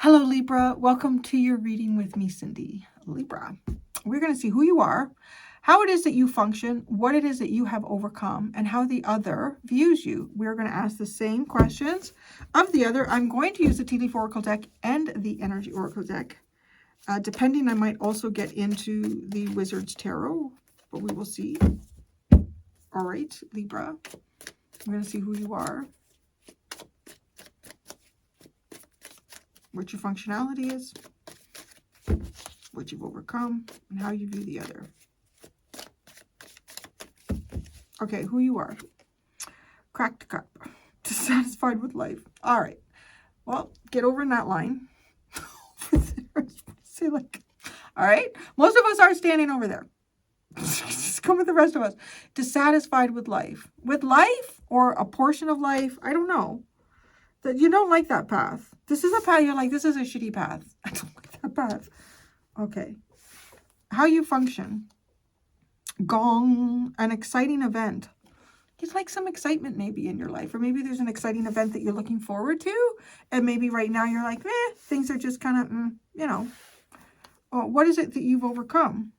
Hello, Libra. Welcome to your reading with me, Cindy. Libra. We're going to see who you are, how it is that you function, what it is that you have overcome, and how the other views you. We're going to ask the same questions of the other. I'm going to use the Tea Leaf Oracle deck and the Energy Oracle deck. Depending, I might also get into the Wizard's Tarot, but we will see. All right, Libra. We're going to see who you are, what your functionality is, what you've overcome, and how you view the other. Okay, who you are. Cracked cup. Dissatisfied with life. All right. Well, get over in that line. Say like, all right. Most of us are standing over there. Just come with the rest of us. Dissatisfied with life. With life or a portion of life. I don't know. That you don't like that path. This is a path you're like, this is a shitty path. I don't like that path. Okay. How you function. Gong. An exciting event. You'd like some excitement maybe in your life. Or maybe there's an exciting event that you're looking forward to. And maybe right now you're like, things are just kind of, you know. What is it that you've overcome?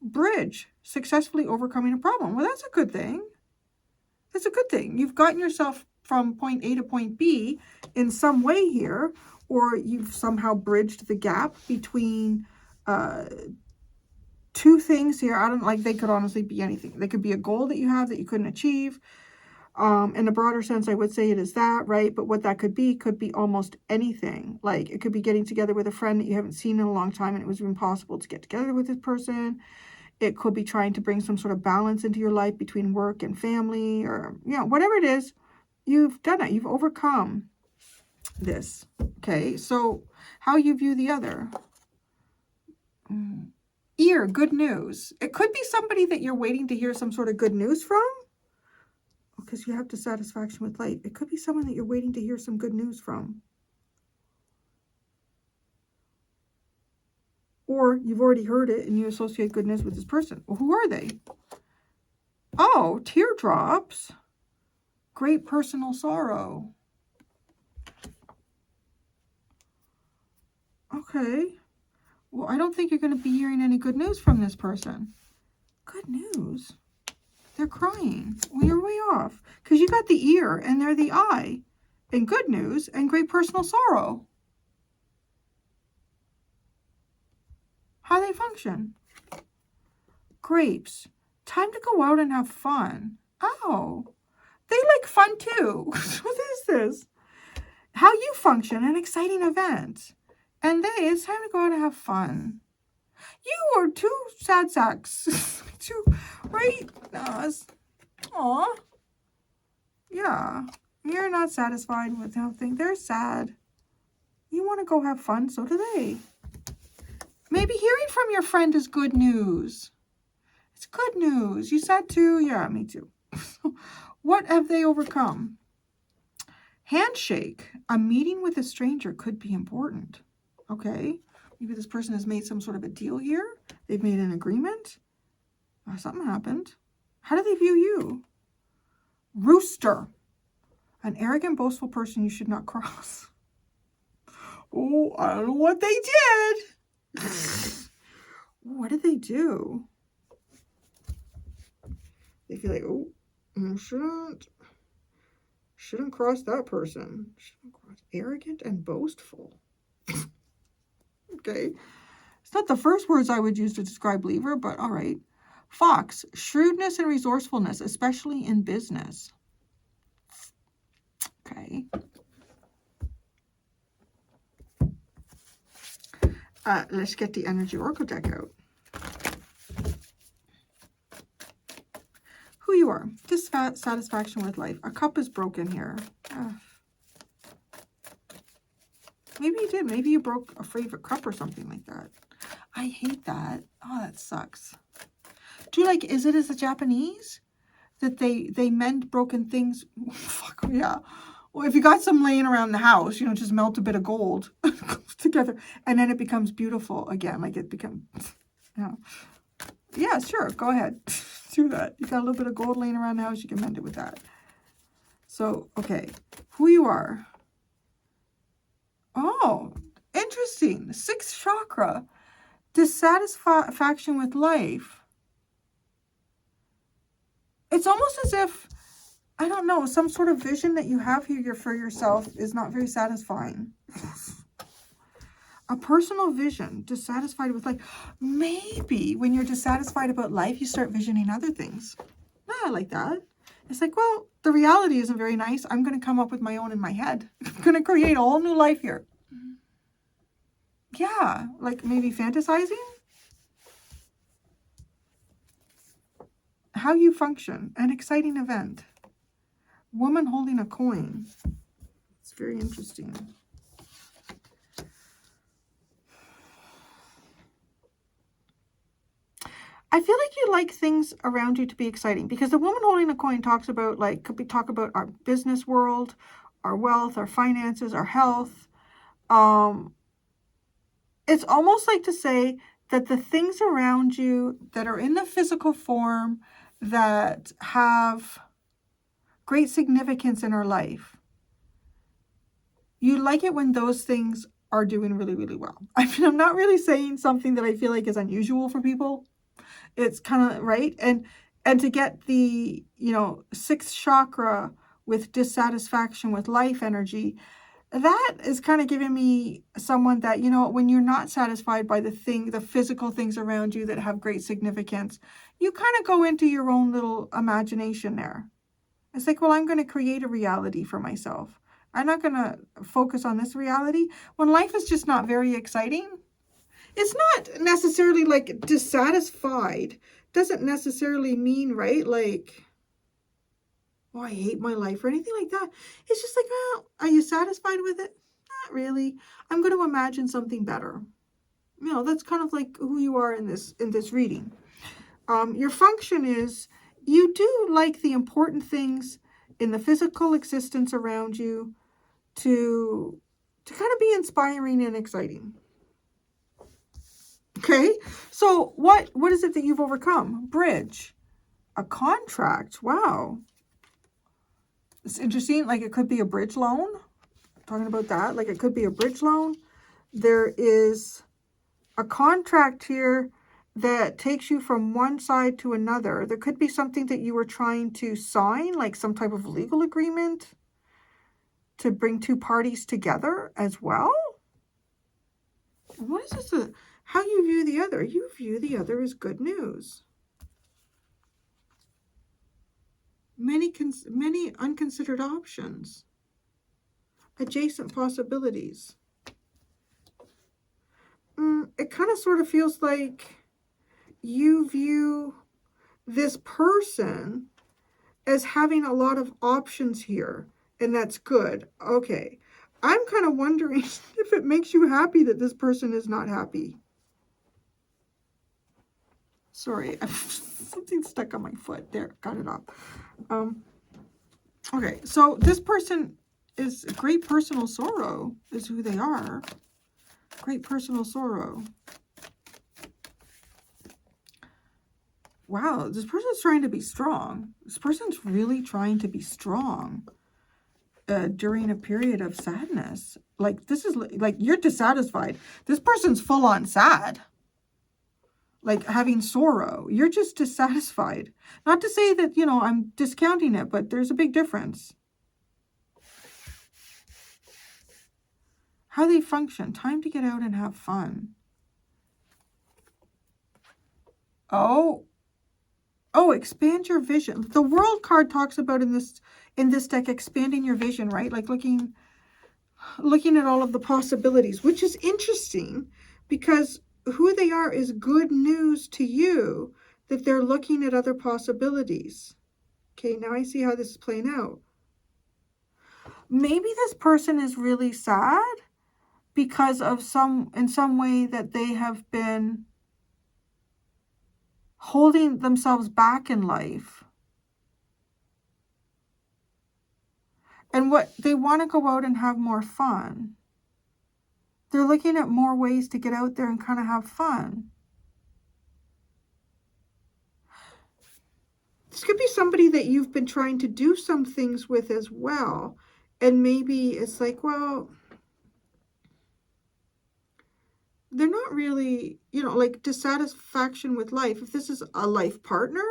Bridge. Successfully overcoming a problem. Well, that's a good thing. That's a good thing. You've gotten yourself from point A to point B in some way here, or you've somehow bridged the gap between two things here. I don't like, they could honestly be anything. They could be a goal that you have that you couldn't achieve. In a broader sense, I would say it is that, right? But what that could be almost anything. Like it could be getting together with a friend that you haven't seen in a long time and it was impossible to get together with this person. It could be trying to bring some sort of balance into your life between work and family, or, you know, whatever it is. You've done it. You've overcome this. Okay, so how you view the other. Ear, good news. It could be somebody that you're waiting to hear some sort of good news from. Because you have dissatisfaction with life. It could be someone that you're waiting to hear some good news from. Or you've already heard it and you associate goodness with this person. Well, who are they? Oh, teardrops. Great personal sorrow. Okay. Well, I don't think you're going to be hearing any good news from this person. Good news? They're crying. Well, you're way off. Because you got the ear and they're the eye. And good news and great personal sorrow. How they function. Grapes. Time to go out and have fun. Oh. They like fun too. What is this? How you function, an exciting event. And it's time to go out and have fun. You are two sad sacks. Two, right? Aw. Yeah. You're not satisfied with how things, they're sad. You want to go have fun, so do they. Maybe hearing from your friend is good news. It's good news. You sad too? Yeah, me too. What have they overcome? Handshake. A meeting with a stranger could be important. Okay. Maybe this person has made some sort of a deal here. They've made an agreement. Something happened. How do they view you? Rooster. An arrogant, boastful person you should not cross. Oh, I don't know what they did. What did they do? They feel like, oh, shouldn't cross that person. Shouldn't cross. Arrogant and boastful. Okay. It's not the first words I would use to describe Libra, but all right. Fox. Shrewdness and resourcefulness, especially in business. Okay. Let's get the Energy Oracle deck out. Who you are. Dissatisfaction with life. A cup is broken here. Maybe you did. Maybe you broke a favorite cup or something like that. I hate that. Oh, that sucks. Do you like, is it as a Japanese? That they mend broken things? Fuck, yeah. Well, if you got some laying around the house, you know, just melt a bit of gold together. And then it becomes beautiful again. Like it becomes, yeah. Yeah, sure. Go ahead. Do that. You got a little bit of gold laying around the house. You can mend it with that. So, okay. Who you are. Oh, interesting. interesting. Sixth chakra. Dissatisfaction with life. It's almost as if, I don't know, some sort of vision that you have here for yourself is not very satisfying. A personal vision, dissatisfied with life. Maybe when you're dissatisfied about life, you start visioning other things. I like that. It's like, well, the reality isn't very nice. I'm going to come up with my own in my head. I'm going to create a whole new life here. Yeah, like maybe fantasizing. How you function. An exciting event. Woman holding a coin. It's very interesting. I feel like you like things around you to be exciting, because the woman holding a coin talks about, like, could be talk about our business world, our wealth, our finances, our health. It's almost like to say that the things around you that are in the physical form that have great significance in our life, you like it when those things are doing really, really well. I mean, I'm not really saying something that I feel like is unusual for people. It's kind of right. And to get the, sixth chakra with dissatisfaction with life energy, that is kind of giving me someone that, when you're not satisfied by the physical things around you that have great significance, you kind of go into your own little imagination there. It's like, well, I'm going to create a reality for myself. I'm not going to focus on this reality. When life is just not very exciting, it's not necessarily like dissatisfied. Doesn't necessarily mean, right? Like, oh, I hate my life or anything like that. It's just like, well, are you satisfied with it? Not really. I'm going to imagine something better. That's kind of like who you are in this reading. Your function is, you do like the important things in the physical existence around you to kind of be inspiring and exciting. Okay, so what is it that you've overcome? Bridge. A contract. Wow. It's interesting. Like, it could be a bridge loan. Talking about that. Like, it could be a bridge loan. There is a contract here that takes you from one side to another. There could be something that you were trying to sign, like some type of legal agreement to bring two parties together as well. What is this? How you view the other? You view the other as good news. Many unconsidered options. Adjacent possibilities. It kind of sort of feels like you view this person as having a lot of options here, and that's good. Okay. I'm kind of wondering if it makes you happy that this person is not happy. Sorry, something stuck on my foot. There, got it off. Okay, so this person is great personal sorrow, is who they are. Great personal sorrow. Wow, this person's trying to be strong. This person's really trying to be strong during a period of sadness. Like, this is like you're dissatisfied. This person's full on sad. Like, having sorrow. You're just dissatisfied. Not to say that, I'm discounting it, but there's a big difference. How they function. Time to get out and have fun. Oh, expand your vision. The World card talks about in this deck expanding your vision, right? Like looking at all of the possibilities, which is interesting because who they are is good news to you, that they're looking at other possibilities. Okay, now I see how this is playing out. Maybe this person is really sad because of in some way that they have been holding themselves back in life. And what they want to go out and have more fun. They're looking at more ways to get out there and kind of have fun. This could be somebody that you've been trying to do some things with as well. And maybe it's like, well, they're not really, you know, like dissatisfaction with life. If this is a life partner,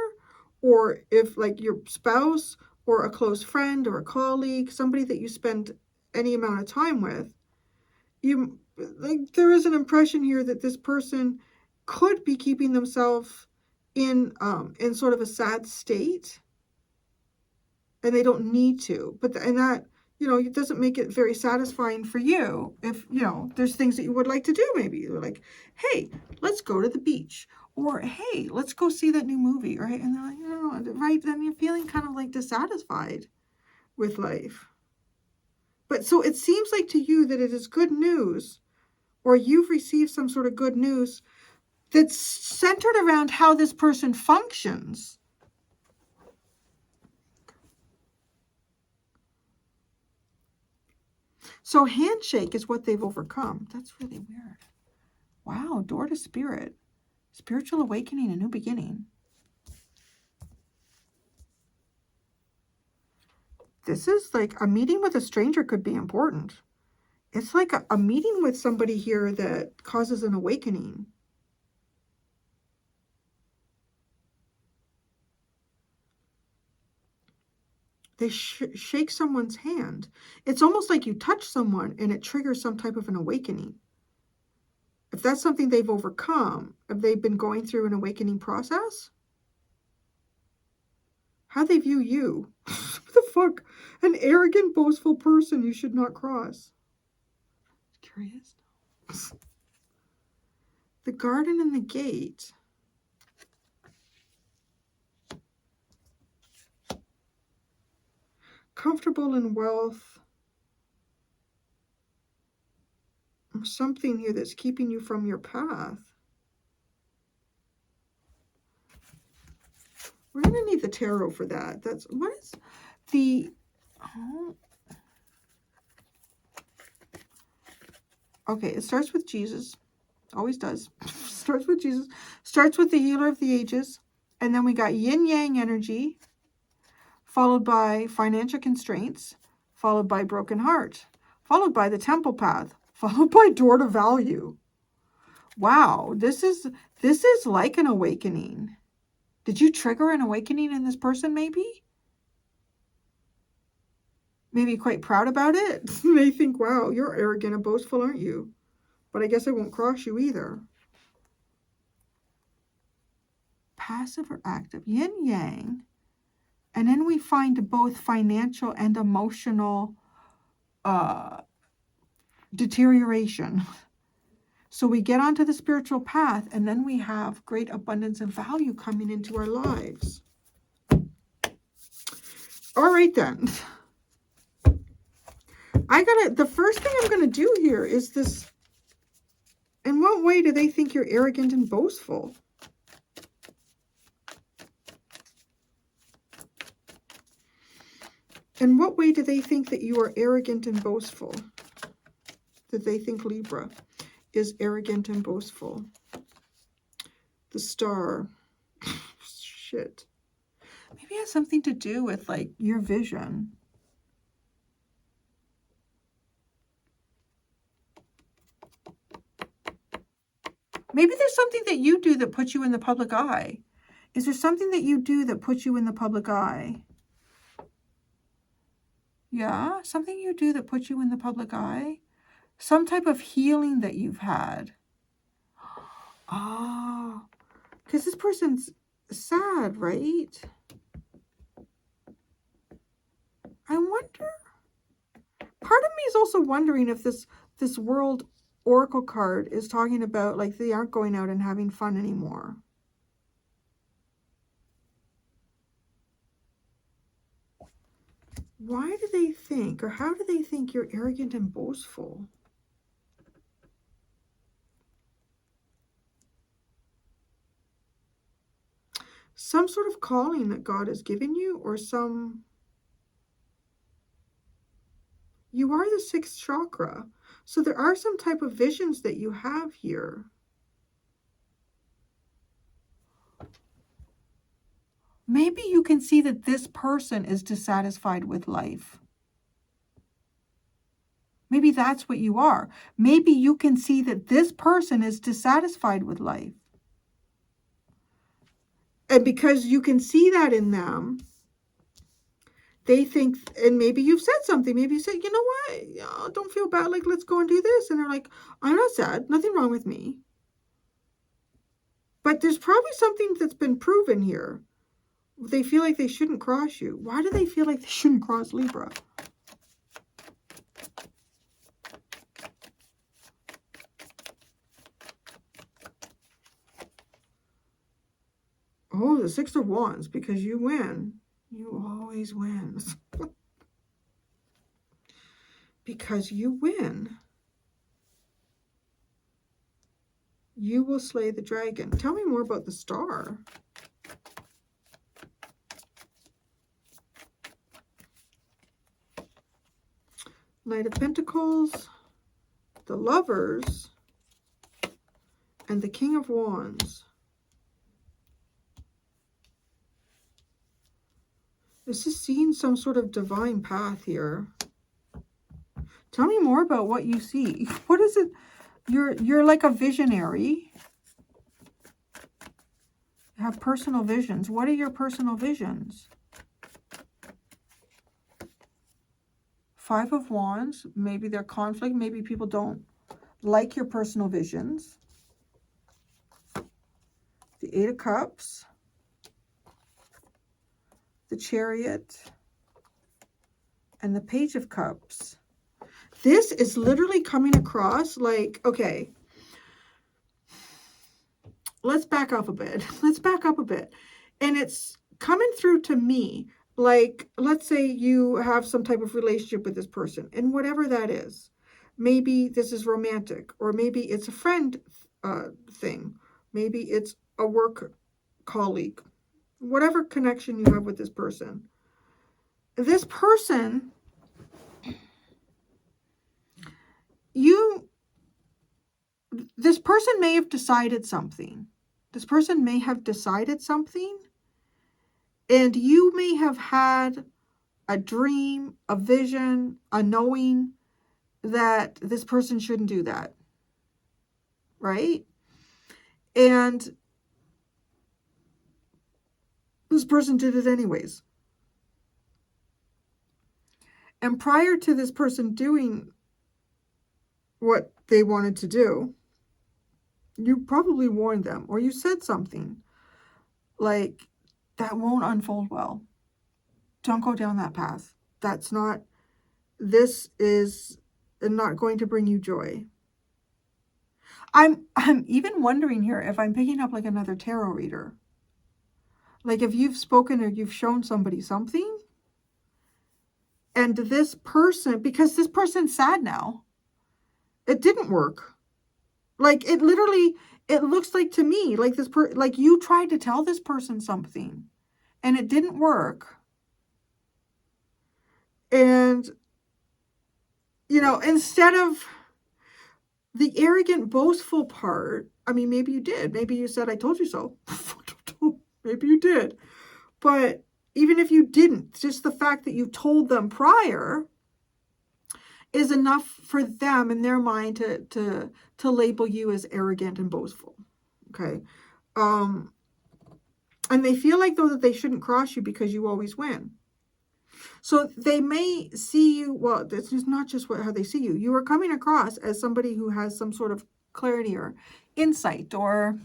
or if like your spouse or a close friend or a colleague, somebody that you spend any amount of time with, you like there is an impression here that this person could be keeping themselves in sort of a sad state, and they don't need to, but and that, you know, it doesn't make it very satisfying for you if, you know, there's things that you would like to do. Maybe you're like, hey, let's go to the beach, or hey, let's go see that new movie, right? And they're like, no, right? Then you're feeling kind of like dissatisfied with life. But so it seems like to you that it is good news, or you've received some sort of good news that's centered around how this person functions. So handshake is what they've overcome. That's really weird. Wow, door to spirit. Spiritual awakening, a new beginning. This is like a meeting with a stranger could be important. It's like a meeting with somebody here that causes an awakening. They shake someone's hand. It's almost like you touch someone and it triggers some type of an awakening. If that's something they've overcome, have they been going through an awakening process? How they view you. What the fuck? An arrogant, boastful person you should not cross. Curious. The garden and the gate. Comfortable in wealth. Something here that's keeping you from your path. We're going to need the tarot for that. That's, what is the, oh. Okay, it starts with Jesus. Always does. Starts with Jesus. Starts with the healer of the ages. And then we got yin-yang energy, followed by financial constraints, followed by broken heart, followed by the temple path, followed by door to value. Wow, this is like an awakening. Did you trigger an awakening in this person, maybe? Maybe quite proud about it. They think, wow, you're arrogant and boastful, aren't you? But I guess I won't cross you either. Passive or active? Yin-yang. And then we find both financial and emotional deterioration. So we get onto the spiritual path, and then we have great abundance and value coming into our lives. All right, then. The first thing I'm going to do here is this. In what way do they think you're arrogant and boastful? In what way do they think that you are arrogant and boastful? That they think Libra is arrogant and boastful? The star. Shit. Maybe it has something to do with like your vision. Maybe there's something that you do that puts you in the public eye. Is there something that you do that puts you in the public eye? Yeah, something you do that puts you in the public eye. Some type of healing that you've had. Oh, because this person's sad, right? I wonder. Part of me is also wondering if this World Oracle card is talking about like they aren't going out and having fun anymore. Why do they think, or how do they think you're arrogant and boastful? Some sort of calling that God has given you, or you are the 6th chakra. So there are some type of visions that you have here. Maybe you can see that this person is dissatisfied with life. Maybe that's what you are. Maybe you can see that this person is dissatisfied with life. And because you can see that in them, they think, and maybe you've said something. Maybe you said, you know what? Don't feel bad. Like, let's go and do this. And they're like, I'm not sad. Nothing wrong with me. But there's probably something that's been proven here. They feel like they shouldn't cross you. Why do they feel like they shouldn't cross Libra? Oh, the Six of Wands, because you win. You always win. Because you win. You will slay the dragon. Tell me more about the Star. Knight of Pentacles, the Lovers, and the King of Wands. This is seeing some sort of divine path here. Tell me more about what you see. What is it? You're like a visionary. You have personal visions. What are your personal visions? Five of Wands. Maybe they're conflict. Maybe people don't like your personal visions. The Eight of Cups. The Chariot. And the Page of Cups. This is literally coming across like, okay, let's back up a bit. Let's back up a bit. And it's coming through to me. Like, let's say you have some type of relationship with this person, and whatever that is, maybe this is romantic, or maybe it's a friend thing. Maybe it's a work colleague, whatever connection you have with this person. This person, this person may have decided something. This person may have decided something. And you may have had a dream, a vision, a knowing that this person shouldn't do that. Right? And this person did it anyways. And prior to this person doing what they wanted to do, you probably warned them, or you said something like, that won't unfold well. Don't go down that path. This is not going to bring you joy. I'm even wondering here if I'm picking up like another tarot reader. Like if you've spoken or you've shown somebody something, and this person, because this person's sad now, it didn't work. Like it literally, it looks like to me, like like you tried to tell this person something and it didn't work. And, you know, instead of the arrogant, boastful part, I mean, maybe you did. Maybe you said, I told you so. Maybe you did. But even if you didn't, just the fact that you told them prior is enough for them in their mind to label you as arrogant and boastful. Okay. And they feel like, though, that they shouldn't cross you because you always win. So they may see you, well, it's just not just how they see you. You are coming across as somebody who has some sort of clarity or insight, or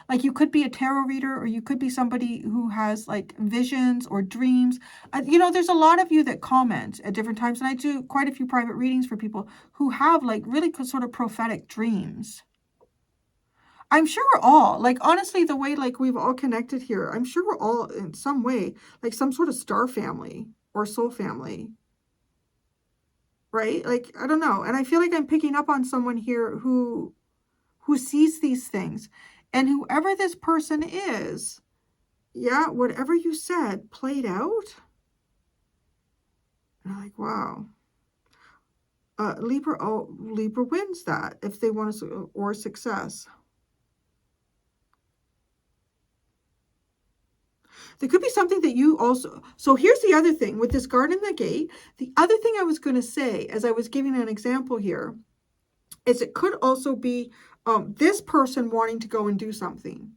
like you could be a tarot reader, or you could be somebody who has like visions or dreams. You know, there's a lot of you that comment at different times, and I do quite a few private readings for people who have like really sort of prophetic dreams. I'm sure we're all, like, honestly, the way like we've all connected here, I'm sure we're all in some way like some sort of star family or soul family, right? Like, I don't know. And I feel like I'm picking up on someone here who sees these things. And whoever this person is, yeah, whatever you said played out. And I'm like, wow. Libra wins that if they want to, or success. There could be something that you also, so here's the other thing with this guard in the gate. The other thing I was going to say, as I was giving an example here, is it could also be this person wanting to go and do something.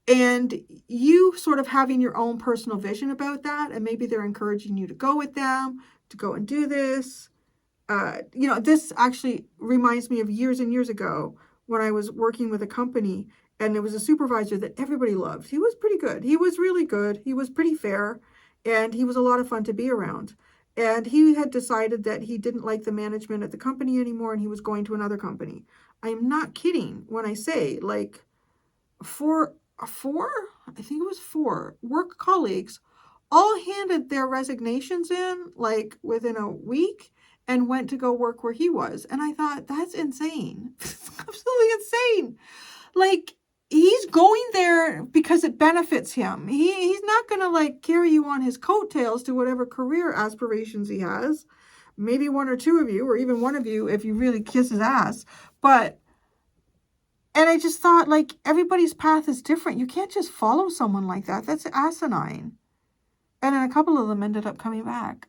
And you sort of having your own personal vision about that. And maybe they're encouraging you to go with them, to go and do this. This actually reminds me of years and years ago when I was working with a company, and there was a supervisor that everybody loved. He was pretty good. He was really good. He was pretty fair, and he was a lot of fun to be around. And he had decided that he didn't like the management at the company anymore, and he was going to another company. I'm not kidding when I say, like, four, I think it was 4 work colleagues all handed their resignations in, like, within a week, and went to go work where he was. And I thought, that's insane. Absolutely insane. Like, he's going there because it benefits him. He's not going to, like, carry you on his coattails to whatever career aspirations he has. Maybe 1 or 2 of you, or even one of you, if you really kiss his ass. But, and I just thought, like, everybody's path is different. You can't just follow someone like that. That's asinine. And then a couple of them ended up coming back.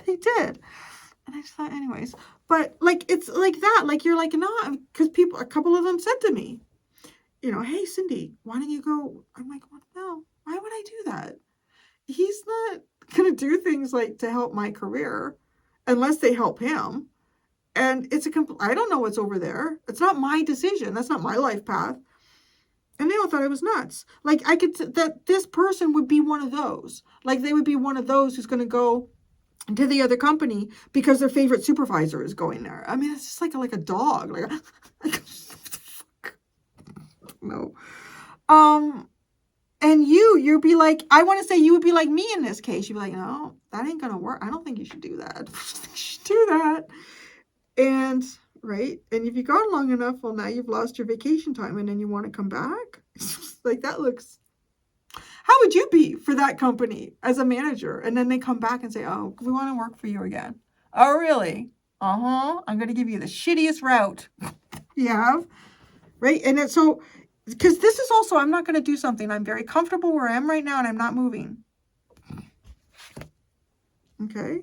They did. And I just thought, anyways. But, like, it's like that. Like, you're like, no, because a couple of them said to me, hey, Cindy, why don't you go? I'm like, well, no, why would I do that? He's not going to do things like to help my career unless they help him. And it's I don't know what's over there. It's not my decision. That's not my life path. And they all thought I was nuts. Like, that this person would be one of those. Like, they would be one of those who's going to go to the other company because their favorite supervisor is going there. I mean, it's just like a dog. Like, what the fuck? No. And you'd be like, I want to say you would be like me in this case. You'd be like, no, that ain't going to work. I don't think you should do that. You should do that. And, right? And if you gone long enough, well, now you've lost your vacation time and then you want to come back. Like, that looks... How would you be for that company as a manager? And then they come back and say, oh, we want to work for you again. Oh, really? Uh-huh. I'm going to give you the shittiest route you have. Right? And it's so, because this is also, I'm not going to do something. I'm very comfortable where I am right now and I'm not moving. Okay?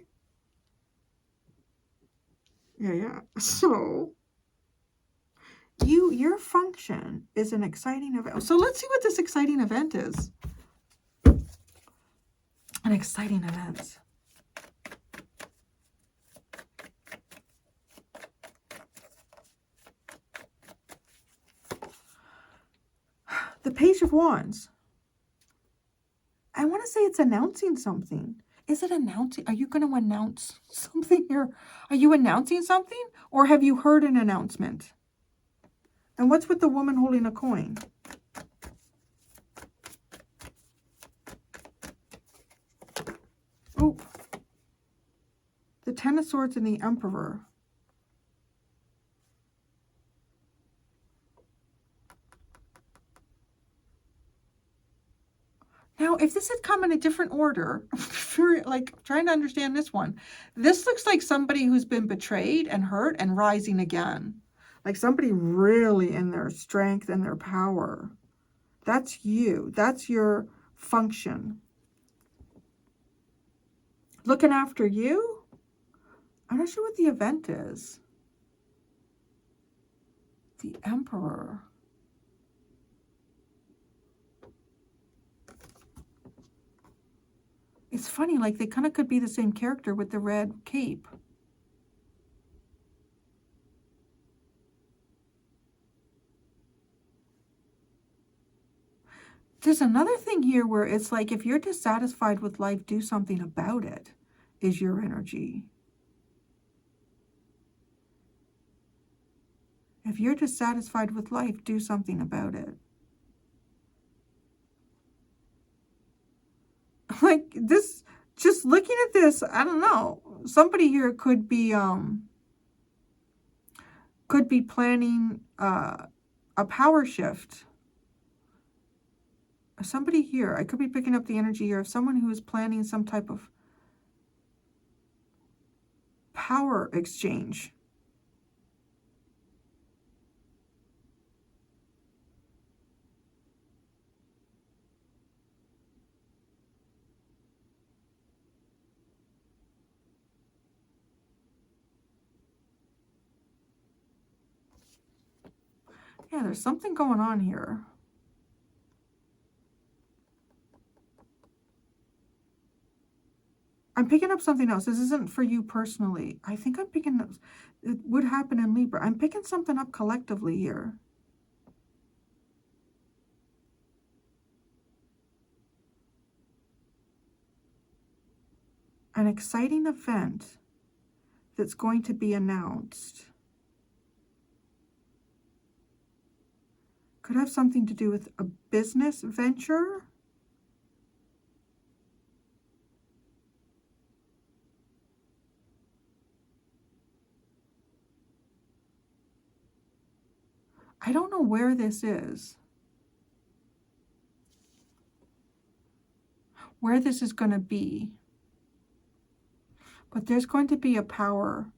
Yeah. So, your function is an exciting event. So let's see what this exciting event is. An exciting event. The Page of Wands. I want to say it's announcing something. Is it announcing? Are you going to announce something here? Are you announcing something? Or have you heard an announcement? And what's with the woman holding a coin? Oh, the Ten of Swords and the Emperor. Now, if this had come in a different order, like trying to understand this one, this looks like somebody who's been betrayed and hurt and rising again. Like somebody really in their strength and their power. That's you. That's your function. Looking after you? I'm not sure what the event is. The Emperor. It's funny, like they kind of could be the same character with the red cape. There's another thing here where it's like if you're dissatisfied with life, do something about it, is your energy. If you're dissatisfied with life, do something about it. Like this, just looking at this, I don't know. Somebody here could be planning a power shift. Somebody here, I could be picking up the energy here of someone who is planning some type of power exchange. Yeah, there's something going on here. I'm picking up something else. This isn't for you personally. I think I'm picking up, it would happen in Libra. I'm picking something up collectively here. An exciting event that's going to be announced. Could have something to do with a business venture. I don't know where this is. Where this is going to be. But there's going to be a power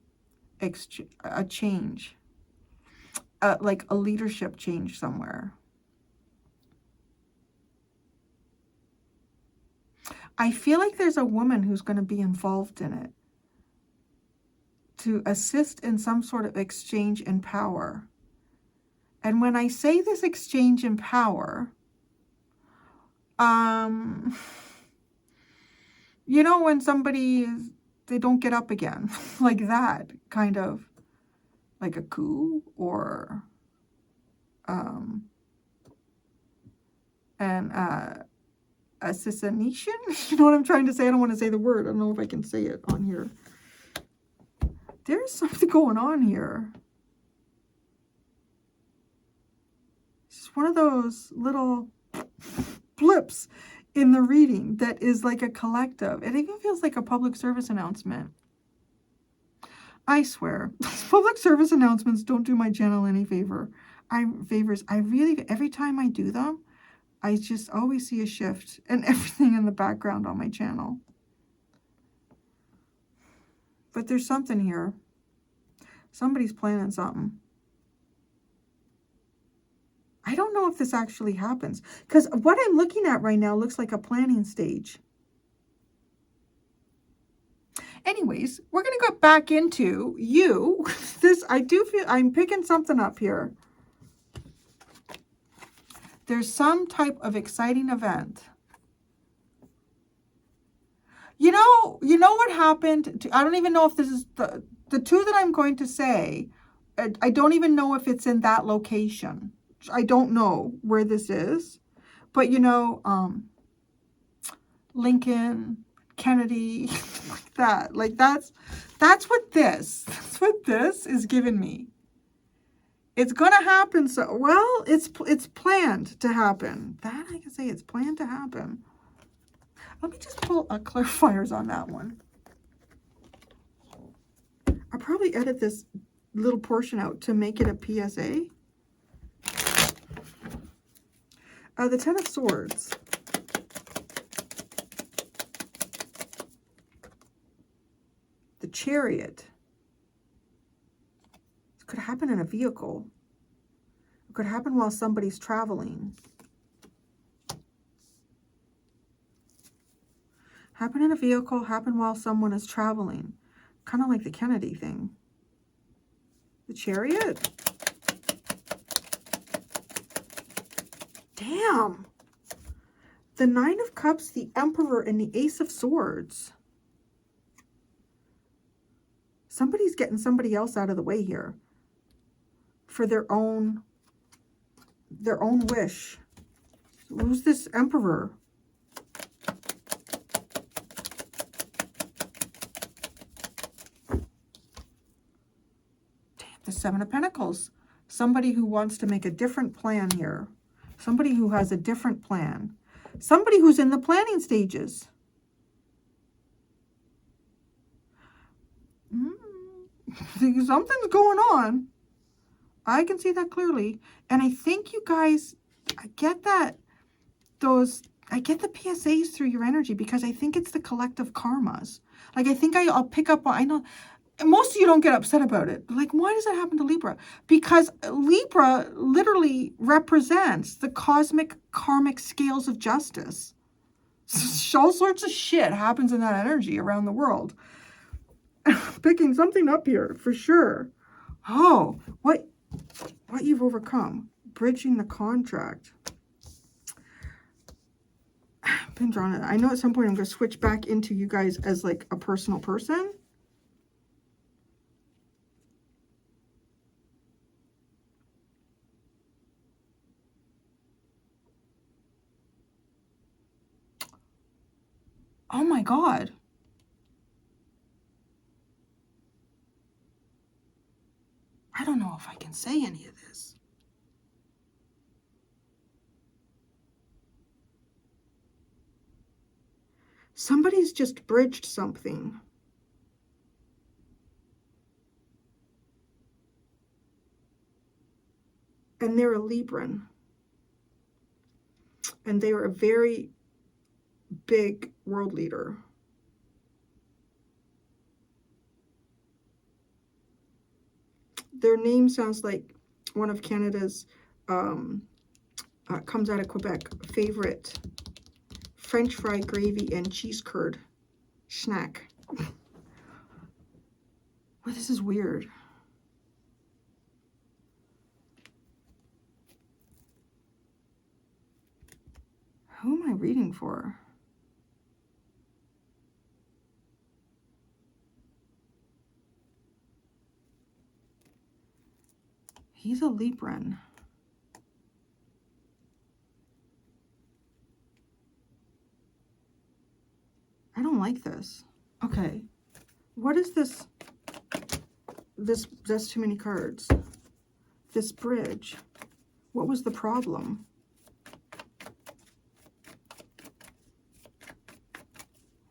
a change. Like a leadership change somewhere. I feel like there's a woman who's going to be involved in it to assist in some sort of exchange in power. And when I say this exchange in power, you know, when somebody they don't get up again, like that, kind of like a coup or an assassination. You know what I'm trying to say? I don't want to say the word. I don't know if I can say it on here. There's something going on here. It's one of those little blips in the reading that is like a collective. It even feels like a public service announcement. I swear, public service announcements don't do my channel any favors. I really, every time I do them, I just always see a shift and everything in the background on my channel. But there's something here. Somebody's planning something. I don't know if this actually happens, because what I'm looking at right now looks like a planning stage. Anyways, we're going to go back into you. I do feel I'm picking something up here. There's some type of exciting event. You know what happened? I don't even know if this is the two that I'm going to say. I don't even know if it's in that location. I don't know where this is, but you know, Lincoln, Kennedy, like that. Like that's what this is giving me. It's gonna happen. So well, it's planned to happen. That I can say it's planned to happen. Let me just pull clarifiers on that one. I'll probably edit this little portion out to make it a PSA. The Ten of Swords. The Chariot. It could happen in a vehicle. It could happen while somebody's traveling. Happen in a vehicle, happen while someone is traveling. Kind of like the Kennedy thing. The Chariot. Damn. The Nine of Cups, the Emperor, and the Ace of Swords. Somebody's getting somebody else out of the way here for their own wish. Who's this Emperor? Damn, the Seven of Pentacles. Somebody who wants to make a different plan here. Somebody who has a different plan. Somebody who's in the planning stages. Something's going on. I can see that clearly. And I think you guys, I get that I get the PSAs through your energy because I think it's the collective karmas. Like I think I'll pick up on, I know most of you don't get upset about it. But like, why does that happen to Libra? Because Libra literally represents the cosmic karmic scales of justice. All sorts of shit happens in that energy around the world. Picking something up here for sure. Oh, what you've overcome. bridging the contract. I've been drawn to. I know at some point I'm going to switch back into you guys as like a personal person. Oh my God. I don't know if I can say any of this. Somebody's just bridged something. And they're a Libran. And they were a very big world leader. Their name sounds like one of Canada's, comes out of Quebec, favorite French fry gravy and cheese curd snack. Well, this is weird. Who am I reading for? He's a Libran. I don't like this. Okay. What is this? That's too many cards. This bridge. What was the problem?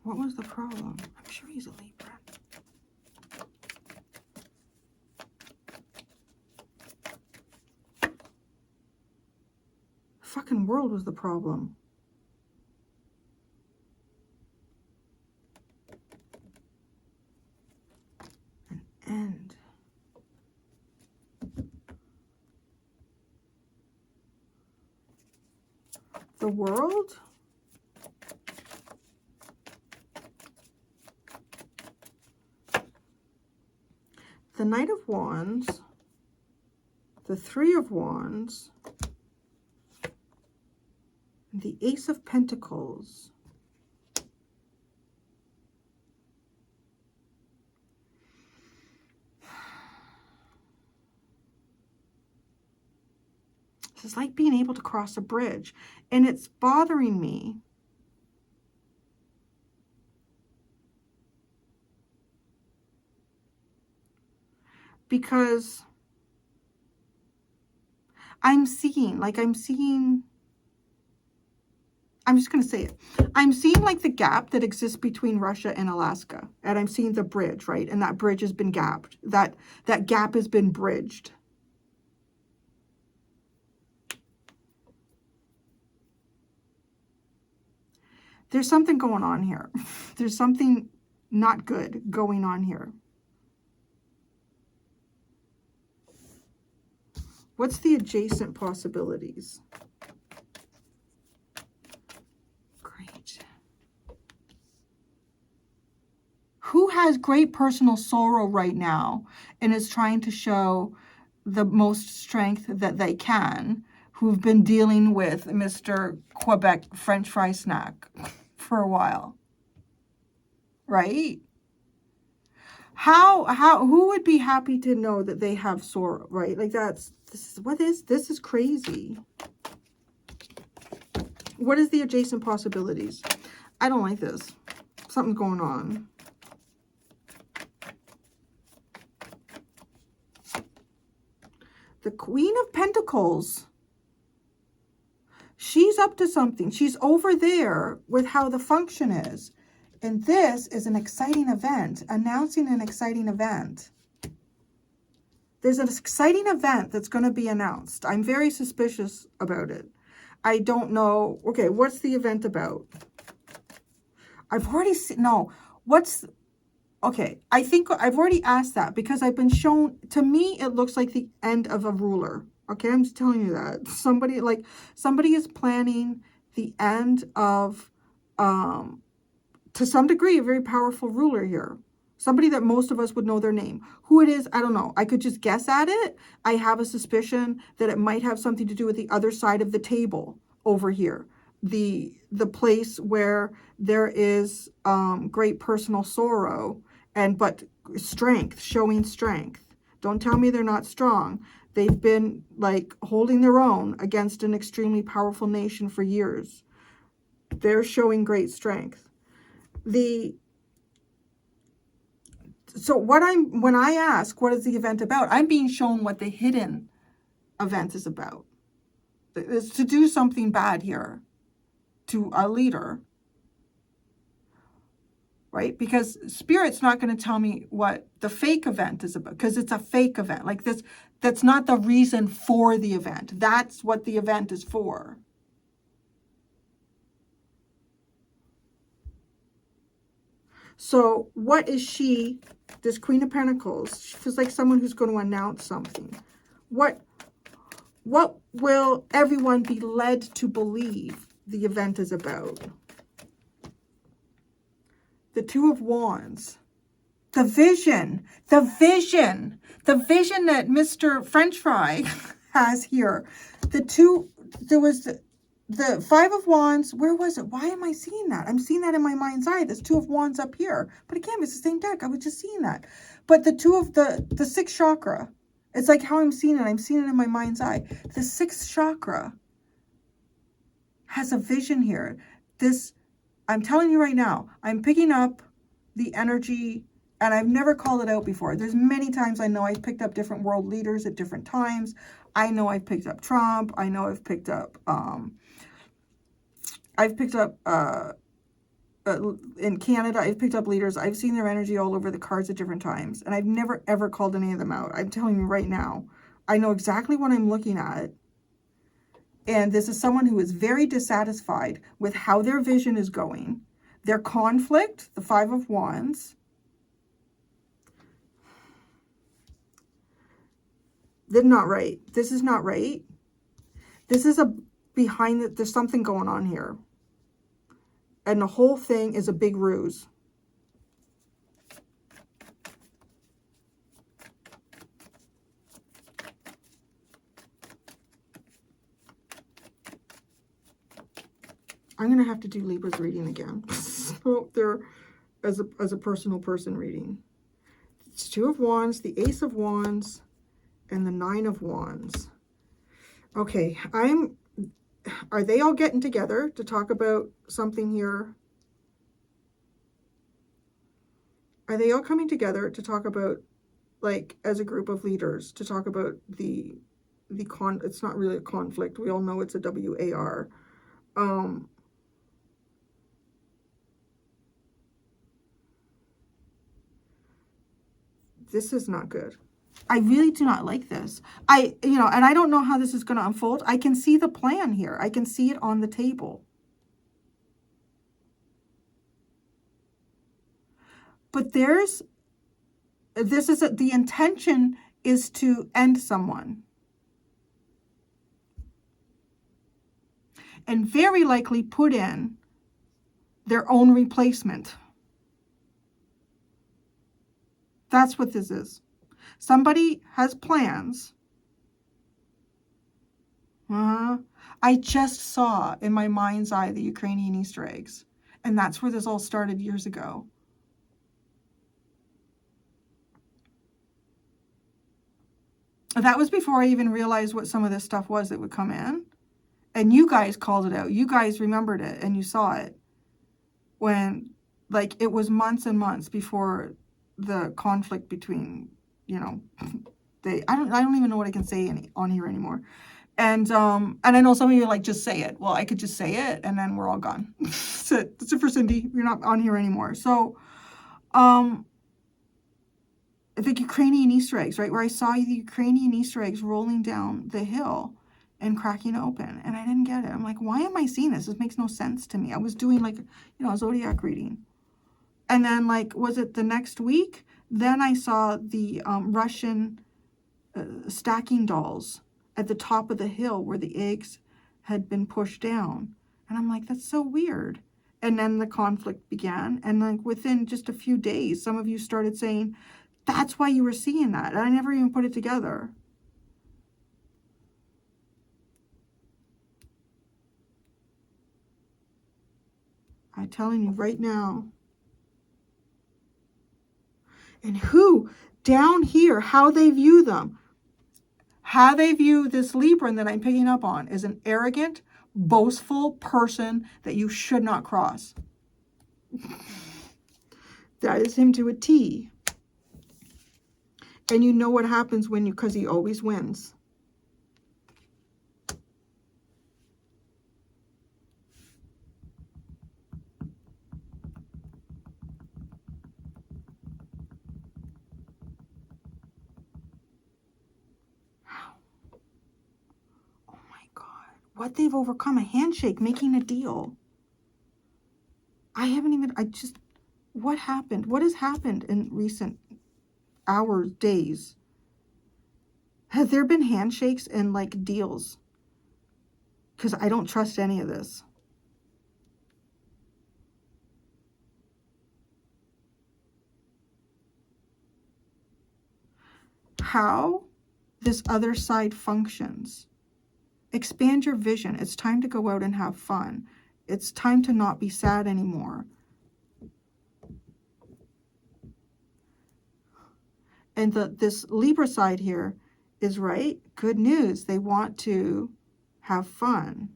What was the problem? I'm sure he's a Libra. Fucking world was the problem. An end. The world? The Knight of Wands, the Three of Wands, the Ace of Pentacles, this is like being able to cross a bridge, and it's bothering me. Because I'm seeing, I'm just going to say it. I'm seeing like the gap that exists between Russia and Alaska. And I'm seeing the bridge, right? And that bridge has been gapped. That gap has been bridged. There's something going on here. There's something not good going on here. What's the adjacent possibilities? Great. Who has great personal sorrow right now and is trying to show the most strength that they can, who've been dealing with Mr. Quebec French fry snack for a while, right? Who would be happy to know that they have sorrow, right? Like this is crazy. What is the adjacent possibilities? I don't like this. Something's going on. The Queen of Pentacles. She's up to something. She's over there with how the function is. And this is an exciting event, announcing an exciting event. There's an exciting event that's going to be announced. I'm very suspicious about it. I don't know. Okay, what's the event about? I've already seen, no, okay, I think I've already asked that because I've been shown, to me, it looks like the end of a ruler. Okay, I'm just telling you that. Somebody is planning the end of, to some degree, a very powerful ruler here. Somebody that most of us would know their name. Who it is, I don't know. I could just guess at it. I have a suspicion that it might have something to do with the other side of the table over here. The place where there is great personal sorrow, but strength, showing strength. Don't tell me they're not strong. They've been like holding their own against an extremely powerful nation for years. They're showing great strength. So when I ask, what is the event about? I'm being shown what the hidden event is about. It's to do something bad here to a leader, right? Because Spirit's not going to tell me what the fake event is about, because it's a fake event. Like this, that's not the reason for the event. That's what the event is for. So what is she, this Queen of Pentacles? She feels like someone who's going to announce something. What will everyone be led to believe the event is about? The Two of Wands. The vision that Mr. French Fry has here. There was the Five of Wands. Where was it? Why am I seeing that? I'm seeing that in my mind's eye. There's Two of Wands up here. But again, it's the same deck. I was just seeing that. But the sixth chakra. It's like how I'm seeing it. I'm seeing it in my mind's eye. The sixth chakra has a vision here. I'm telling you right now, I'm picking up the energy, and I've never called it out before. There's many times I know I've picked up different world leaders at different times. I know I've picked up Trump. I know I've picked up in Canada, I've picked up leaders. I've seen their energy all over the cards at different times, and I've never, ever called any of them out. I'm telling you right now, I know exactly what I'm looking at, and this is someone who is very dissatisfied with how their vision is going. Their conflict, the Five of Wands. They're not right. This is not right. This is there's something going on here. And the whole thing is a big ruse. I'm going to have to do Libra's reading again. So they're as a personal person reading. It's Two of Wands, the Ace of Wands, and the Nine of Wands. Okay, are they all getting together to talk about something here? Are they all coming together to talk about, like, as a group of leaders, to talk about it's not really a conflict. We all know it's a WAR. This is not good. I really do not like this. And I don't know how this is going to unfold. I can see the plan here. I can see it on the table. But the intention is to end someone. And very likely put in their own replacement. That's what this is. Somebody has plans. I just saw in my mind's eye the Ukrainian Easter eggs. And that's where this all started years ago. That was before I even realized what some of this stuff was that would come in. And you guys called it out. You guys remembered it and you saw it. When, like, it was months and months before the conflict between, I don't even know what I can say on here anymore. And I know some of you are like, just say it. Well, I could just say it and then we're all gone. That's it. That's it for Cindy. You're not on here anymore. So, the Ukrainian Easter eggs, right? Where I saw the Ukrainian Easter eggs rolling down the hill and cracking open. And I didn't get it. I'm like, why am I seeing this? This makes no sense to me. I was doing like, a zodiac reading. And then, like, was it the next week? Then I saw the Russian stacking dolls at the top of the hill where the eggs had been pushed down. And I'm like, that's so weird. And then the conflict began. And like within just a few days, some of you started saying, that's why you were seeing that. And I never even put it together. I'm telling you right now. And who down here, how they view them, how they view this Libran that I'm picking up on is an arrogant, boastful person that you should not cross. That is him to a T. And you know what happens when you, because he always wins. What they've overcome, a handshake, making a deal. What happened? What has happened in recent hours, days? Have there been handshakes and like deals? Because I don't trust any of this. How this other side functions. Expand your vision. It's time to go out and have fun. It's time to not be sad anymore. And this Libra side here is right. Good news. They want to have fun.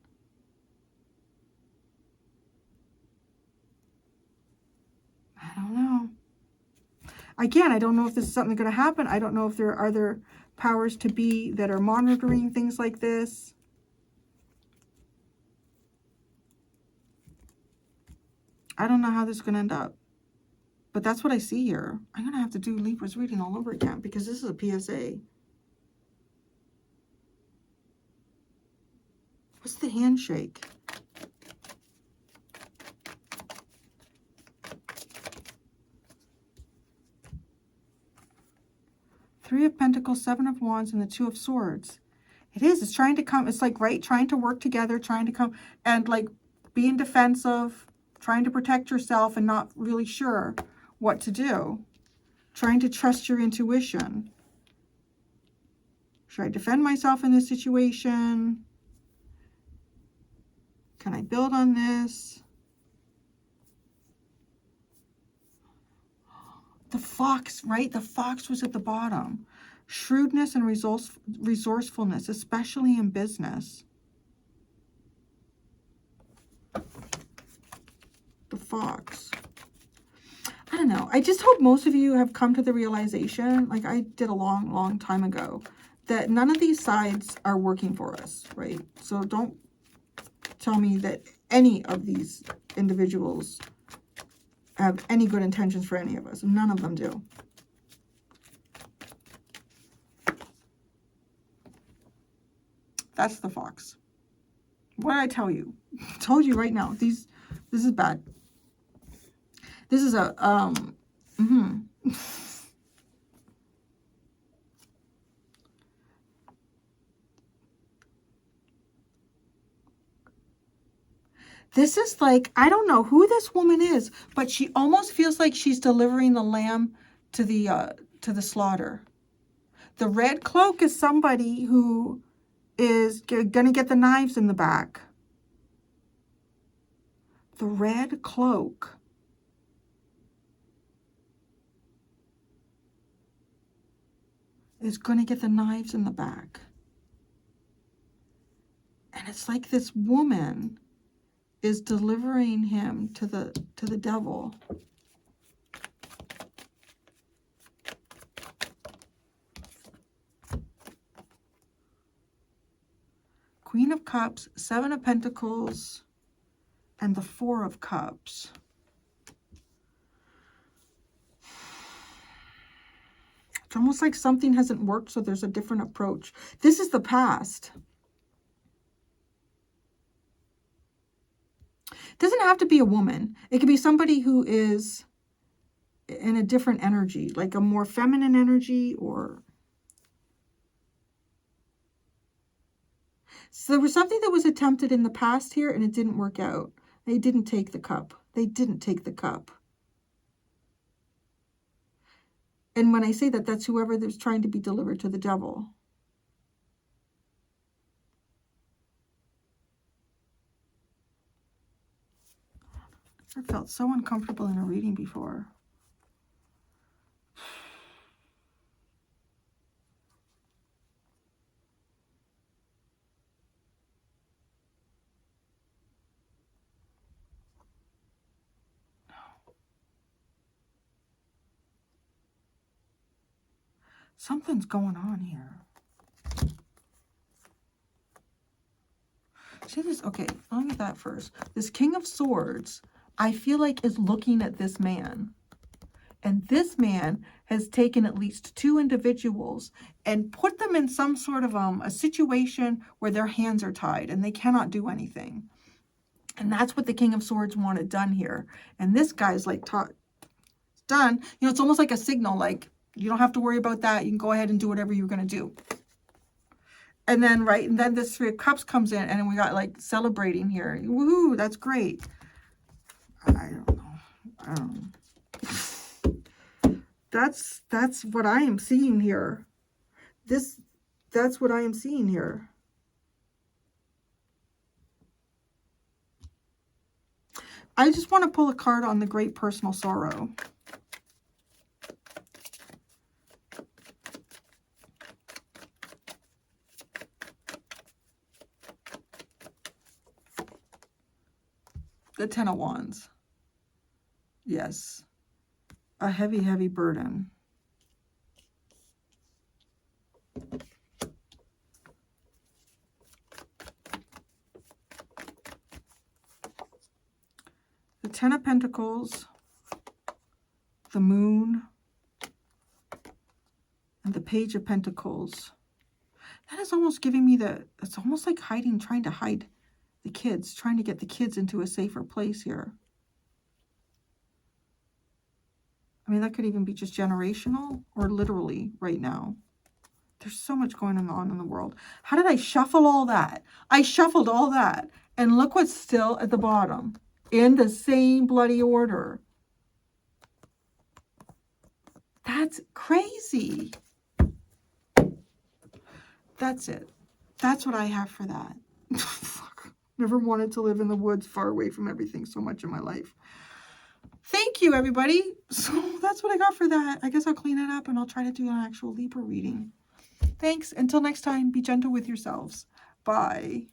I don't know. Again, I don't know if this is something going to happen. I don't know if there are other powers to be that are monitoring things like this. I don't know how this is going to end up. But that's what I see here. I'm going to have to do Libra's reading all over again because this is a PSA. What's the handshake? Three of Pentacles, Seven of Wands, and the Two of Swords. It is. It's trying to come. It's like, right, trying to work together, trying to come and like being defensive, trying to protect yourself and not really sure what to do. Trying to trust your intuition. Should I defend myself in this situation? Can I build on this? The fox, right? The fox was at the bottom. Shrewdness and resourcefulness, especially in business. The fox. I don't know. I just hope most of you have come to the realization, like I did a long, long time ago, that none of these sides are working for us, right? So don't tell me that any of these individuals have any good intentions for any of us. None of them do. That's the fox. What did I tell you? I told you right now. This is bad. This is a This is like, I don't know who this woman is, but she almost feels like she's delivering the lamb to the slaughter. The red cloak is somebody who is going to get the knives in the back. The red cloak. Is going to get the knives in the back. And it's like this woman is delivering him to the devil. Queen of Cups, Seven of Pentacles, and the Four of Cups. It's almost like something hasn't worked, so there's a different approach. This is the past. It doesn't have to be a woman. It could be somebody who is in a different energy, like a more feminine energy, or... So there was something that was attempted in the past here, and it didn't work out. They didn't take the cup. They didn't take the cup. And when I say that, that's whoever that's trying to be delivered to the devil. I felt so uncomfortable in a reading before. Something's going on here. See this? Okay, look at that first. This King of Swords, I feel like, is looking at this man. And this man has taken at least 2 individuals and put them in some sort of a situation where their hands are tied and they cannot do anything. And that's what the King of Swords wanted done here. And this guy's like, it's done. You know, it's almost like a signal, like, you don't have to worry about that. You can go ahead and do whatever you're going to do. And then, right, and then this 3 of Cups comes in, and we got, like, celebrating here. Woohoo, that's great. I don't know. That's what I am seeing here. That's what I am seeing here. I just want to pull a card on the great personal sorrow. The 10 of Wands. Yes. A heavy, heavy burden. The 10 of Pentacles, the Moon, and the Page of Pentacles. That is almost giving me it's almost like trying to hide the kids, trying to get the kids into a safer place here. I mean, that could even be just generational or literally right now. There's so much going on in the world. How did I shuffle all that? I shuffled all that. And look what's still at the bottom. In the same bloody order. That's crazy. That's it. That's what I have for that. Fuck. Never wanted to live in the woods far away from everything so much in my life. Thank you, everybody. So that's what I got for that. I guess I'll clean it up and I'll try to do an actual Libra reading. Thanks. Until next time, be gentle with yourselves. Bye.